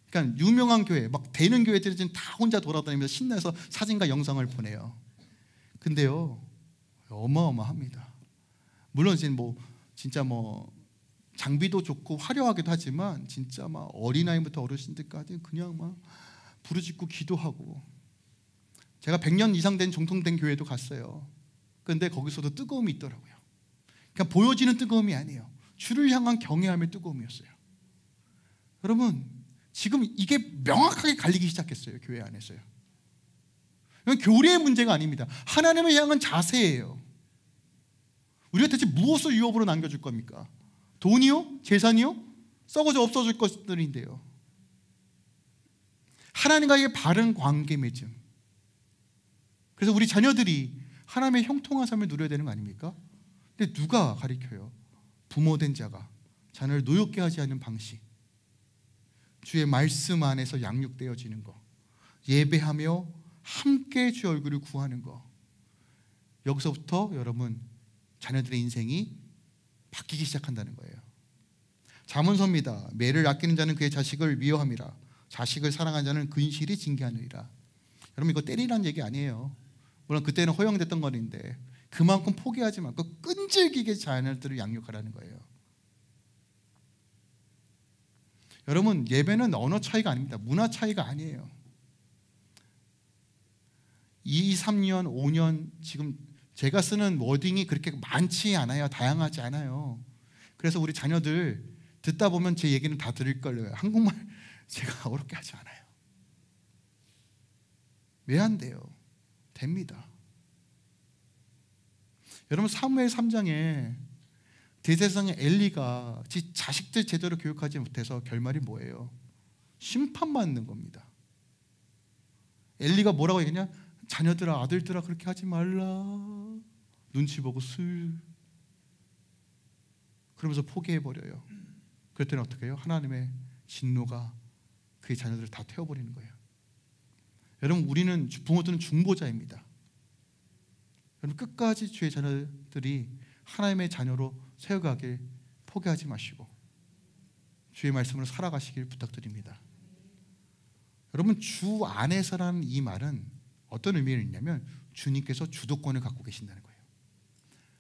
A: 그러니까 유명한 교회, 막 되는 교회들이 지금 다 혼자 돌아다니면서 신나서 사진과 영상을 보내요. 근데요, 어마어마합니다. 물론 지금 진짜 장비도 좋고 화려하기도 하지만 진짜 막 어린아이부터 어르신들까지 그냥 막 부르짖고 기도하고. 제가 100년 이상 된 정통된 교회도 갔어요. 그런데 거기서도 뜨거움이 있더라고요. 그러니까 보여지는 뜨거움이 아니에요. 주를 향한 경외함의 뜨거움이었어요. 여러분, 지금 이게 명확하게 갈리기 시작했어요. 교회 안에서요. 교리의 문제가 아닙니다. 하나님을 향한 자세예요. 우리가 대체 무엇을 유업으로 남겨줄 겁니까? 돈이요? 재산이요? 썩어져 없어질 것들인데요. 하나님과의 바른 관계 맺음. 그래서 우리 자녀들이 하나님의 형통한 삶을 누려야 되는 거 아닙니까? 근데 누가 가르쳐요? 부모된 자가 자녀를 노엽게 하지 않는 방식, 주의 말씀 안에서 양육되어지는 거, 예배하며 함께 주의 얼굴을 구하는 거. 여기서부터 여러분, 자녀들의 인생이 바뀌기 시작한다는 거예요. 잠언서입니다. 매를 아끼는 자는 그의 자식을 미워함이라. 자식을 사랑하는 자는 근실이 징계하느니라. 여러분, 이거 때리라는 얘기 아니에요. 물론 그때는 허용됐던 거인데 그만큼 포기하지 말고 끈질기게 자녀들을 양육하라는 거예요. 여러분, 예배는 언어 차이가 아닙니다. 문화 차이가 아니에요. 2, 3년, 5년 지금 제가 쓰는 워딩이 그렇게 많지 않아요. 다양하지 않아요. 그래서 우리 자녀들 듣다 보면 제 얘기는 다 들을 거예요. 한국말 제가 어렵게 하지 않아요. 왜 안 돼요? 됩니다. 여러분, 사무엘 3장에 대제사장의 엘리가 자식들 제대로 교육하지 못해서 결말이 뭐예요? 심판받는 겁니다. 엘리가 뭐라고 얘기했냐? 자녀들아, 아들들아, 그렇게 하지 말라. 눈치 보고 그러면서 포기해버려요. 그랬더니 어떻게 해요? 하나님의 진노가 그의 자녀들을 다 태워버리는 거예요. 여러분, 우리는 부모들은 중보자입니다. 여러분, 끝까지 주의 자녀들이 하나님의 자녀로 세워가길 포기하지 마시고 주의 말씀으로 살아가시길 부탁드립니다. 여러분, 주 안에서라는 이 말은 어떤 의미를 있냐면 주님께서 주도권을 갖고 계신다는 거예요.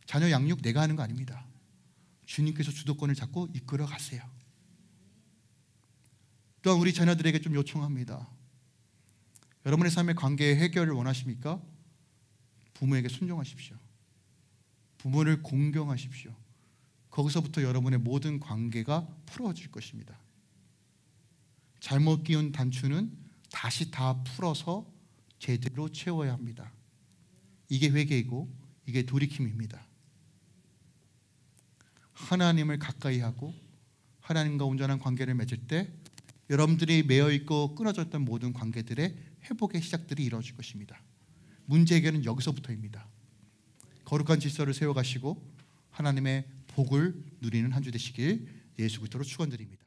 A: 자녀 양육 내가 하는 거 아닙니다. 주님께서 주도권을 잡고 이끌어 가세요. 또한 우리 자녀들에게 좀 요청합니다. 여러분의 삶의 관계의 해결을 원하십니까? 부모에게 순종하십시오. 부모를 공경하십시오. 거기서부터 여러분의 모든 관계가 풀어질 것입니다. 잘못 끼운 단추는 다시 다 풀어서 제대로 채워야 합니다. 이게 회개이고 이게 돌이킴입니다. 하나님을 가까이 하고 하나님과 온전한 관계를 맺을 때 여러분들이 매어있고 끊어졌던 모든 관계들의 회복의 시작들이 이루어질 것입니다. 문제 해결은 여기서부터입니다. 거룩한 질서를 세워가시고 하나님의 복을 누리는 한 주 되시길 예수 그리스도로 축원드립니다.